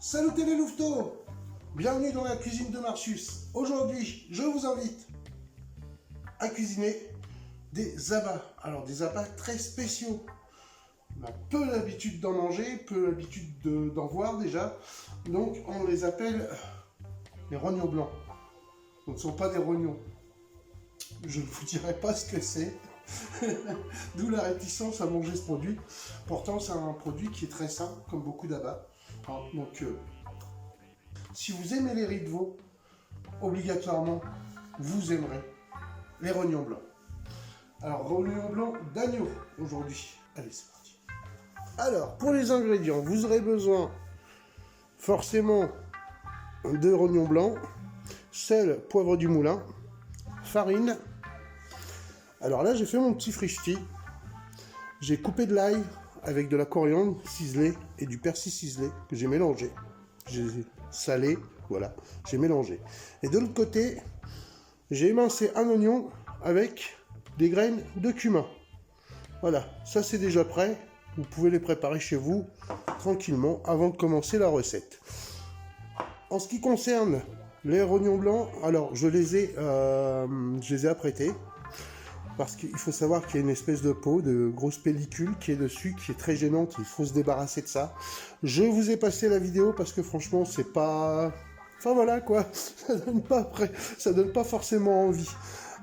Salut les louveteaux! Bienvenue dans la cuisine de Marcius. Aujourd'hui, je vous invite à cuisiner des abats. Alors des abats très spéciaux. On a peu l'habitude d'en manger, peu l'habitude d'en voir déjà. Donc on les appelle les rognons blancs. Ce ne sont pas des rognons. Je ne vous dirai pas ce que c'est. D'où la réticence à manger ce produit. Pourtant c'est un produit qui est très sain, comme beaucoup d'abats. Donc si vous aimez les riz de veau, obligatoirement vous aimerez les rognons blancs. Alors rognons blancs d'agneau aujourd'hui. Allez, c'est parti. Alors pour les ingrédients, vous aurez besoin forcément de rognons blancs, sel, poivre du moulin, farine. Alors là j'ai fait mon petit frichti. J'ai coupé de l'ail avec de la coriandre ciselée et du persil ciselé que j'ai mélangé. J'ai salé, voilà, j'ai mélangé. Et de l'autre côté, j'ai émincé un oignon avec des graines de cumin. Voilà, ça c'est déjà prêt. Vous pouvez les préparer chez vous tranquillement avant de commencer la recette. En ce qui concerne les rognons blancs, alors je les ai apprêtés. Parce qu'il faut savoir qu'il y a une espèce de peau, de grosse pellicule qui est dessus, qui est très gênante, il faut se débarrasser de ça. Je vous ai passé la vidéo parce que franchement c'est pas... Enfin voilà quoi, ça donne pas forcément envie.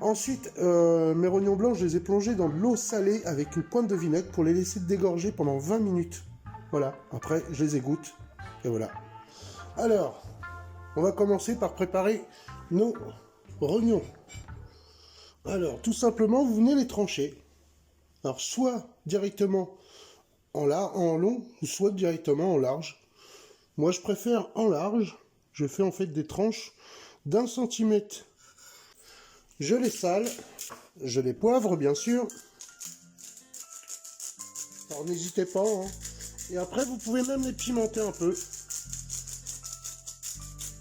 Ensuite, mes rognons blancs, je les ai plongés dans de l'eau salée avec une pointe de vinaigre pour les laisser dégorger pendant 20 minutes. Voilà, après je les égoutte, et voilà. Alors, on va commencer par préparer nos rognons. Alors, tout simplement, vous venez les trancher. Alors, soit directement en long, ou soit directement en large. Moi, je préfère en large. Je fais en fait des tranches d'1 centimètre. Je les sale. Je les poivre, bien sûr. Alors, n'hésitez pas. Hein. Et après, vous pouvez même les pimenter un peu.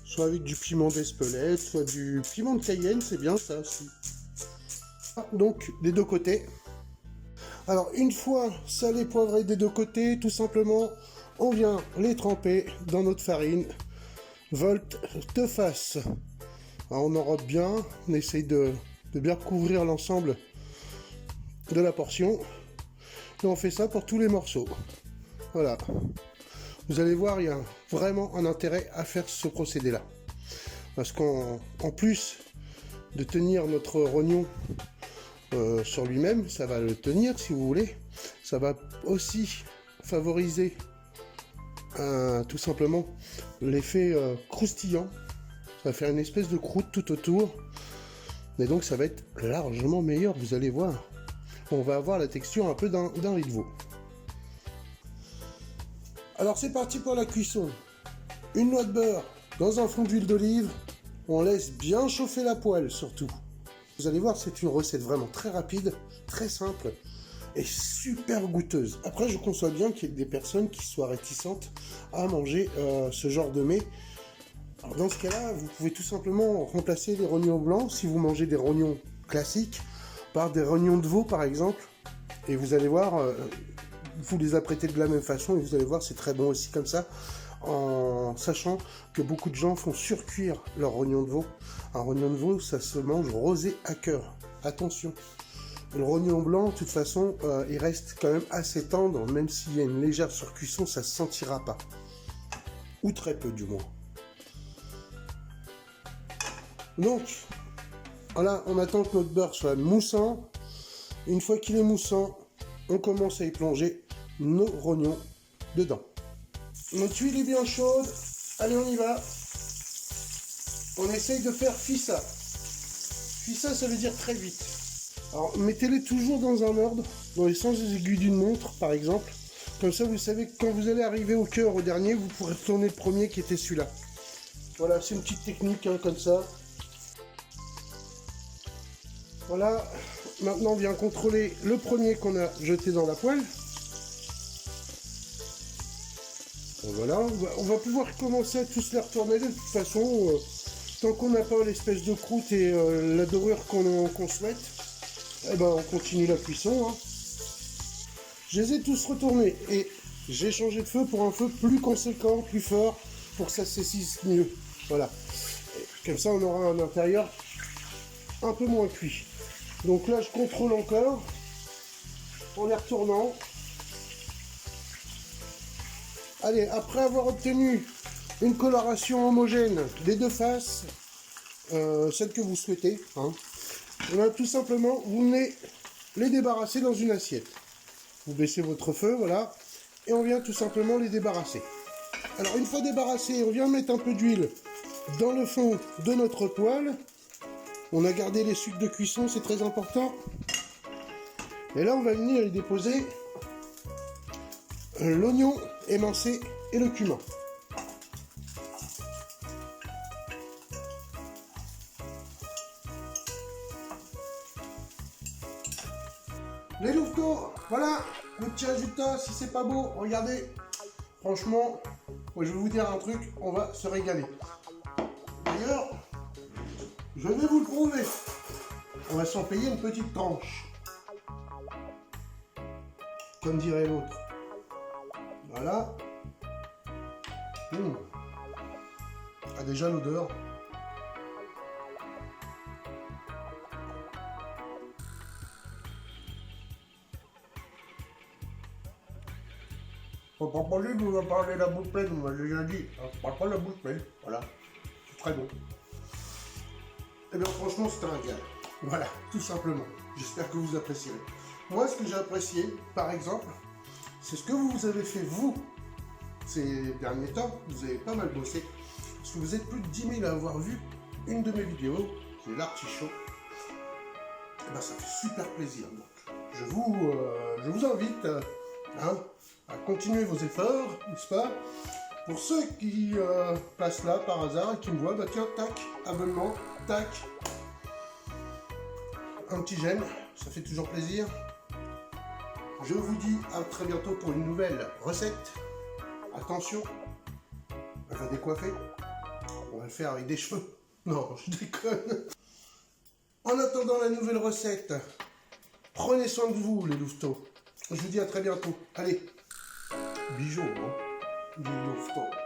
Soit avec du piment d'Espelette, soit du piment de Cayenne, c'est bien ça aussi. Donc des deux côtés. Alors une fois salé poivré des deux côtés, tout simplement on vient les tremper dans notre farine volte-face. On enrobe bien, on essaye de bien couvrir l'ensemble de la portion et on fait ça pour tous les morceaux. Voilà, vous allez voir, il y a vraiment un intérêt à faire ce procédé là parce qu'en plus de tenir notre rognon sur lui-même, ça va le tenir si vous voulez. Ça va aussi favoriser tout simplement l'effet croustillant. Ça va faire une espèce de croûte tout autour. Et donc ça va être largement meilleur, vous allez voir. On va avoir la texture un peu d'un riz de veau. Alors c'est parti pour la cuisson. Une noix de beurre dans un fond d'huile d'olive. On laisse bien chauffer la poêle surtout. Vous allez voir, c'est une recette vraiment très rapide, très simple et super goûteuse. Après, je conçois bien qu'il y ait des personnes qui soient réticentes à manger ce genre de mets. Alors, dans ce cas-là, vous pouvez tout simplement remplacer les rognons blancs, si vous mangez des rognons classiques, par des rognons de veau par exemple. Et vous allez voir, vous les apprêtez de la même façon et vous allez voir, c'est très bon aussi comme ça. En sachant que beaucoup de gens font surcuire leur rognon de veau. Un rognon de veau, ça se mange rosé à cœur. Attention. Le rognon blanc, de toute façon, il reste quand même assez tendre, même s'il y a une légère surcuisson, ça se sentira pas. Ou très peu du moins. Donc, voilà, on attend que notre beurre soit moussant. Une fois qu'il est moussant, on commence à y plonger nos rognons dedans. Notre huile est bien chaude, allez on y va. On essaye de faire fissa. Fissa ça veut dire très vite. Alors mettez-les toujours dans un ordre, dans les sens des aiguilles d'une montre par exemple. Comme ça vous savez que quand vous allez arriver au cœur au dernier, vous pourrez tourner le premier qui était celui-là. Voilà, c'est une petite technique hein, comme ça. Voilà, maintenant on vient contrôler le premier qu'on a jeté dans la poêle. Voilà, on va pouvoir commencer à tous les retourner de toute façon, tant qu'on n'a pas l'espèce de croûte et la dorure qu'on souhaite, eh ben on continue la cuisson. Hein. Je les ai tous retournés et j'ai changé de feu pour un feu plus conséquent, plus fort, pour que ça saisisse mieux. Voilà. Comme ça, on aura un intérieur un peu moins cuit. Donc là, je contrôle encore en les retournant. Allez, après avoir obtenu une coloration homogène des deux faces, celle que vous souhaitez, hein, on a tout simplement, vous venez les débarrasser dans une assiette. Vous baissez votre feu, voilà, et on vient tout simplement les débarrasser. Alors une fois débarrassés, on vient mettre un peu d'huile dans le fond de notre poêle. On a gardé les sucres de cuisson, c'est très important. Et là, on va venir y déposer l'oignon émincé et le cumin. Les louveteaux, voilà le petit résultat. Si c'est pas beau, regardez. Franchement, moi, je vais vous dire un truc, on va se régaler. D'ailleurs, je vais vous le prouver. On va s'en payer une petite tranche. Comme dirait l'autre. Voilà. Ah, déjà l'odeur. Faut pas penser que vous va parler la bouche pleine, on m'a déjà dit. Je parle pas la bouche pleine. Voilà. C'est très bon. Et bien franchement, c'est un régal. Voilà, tout simplement. J'espère que vous apprécierez. Moi, ce que j'ai apprécié, par exemple, c'est ce que vous avez fait, vous, ces derniers temps. Vous avez pas mal bossé. Parce que vous êtes plus de 10 000 à avoir vu une de mes vidéos, c'est l'artichaut. Et ben, ça fait super plaisir. Donc, je vous invite à continuer vos efforts, n'est-ce pas? Pour ceux qui passent là par hasard et qui me voient, bah tiens, tac, abonnement, tac. Un petit j'aime, ça fait toujours plaisir. Je vous dis à très bientôt pour une nouvelle recette. Attention, elle va décoiffer. On va le faire avec des cheveux. Non, je déconne. En attendant la nouvelle recette, prenez soin de vous les louveteaux. Je vous dis à très bientôt. Allez, bisous, hein, les louveteaux.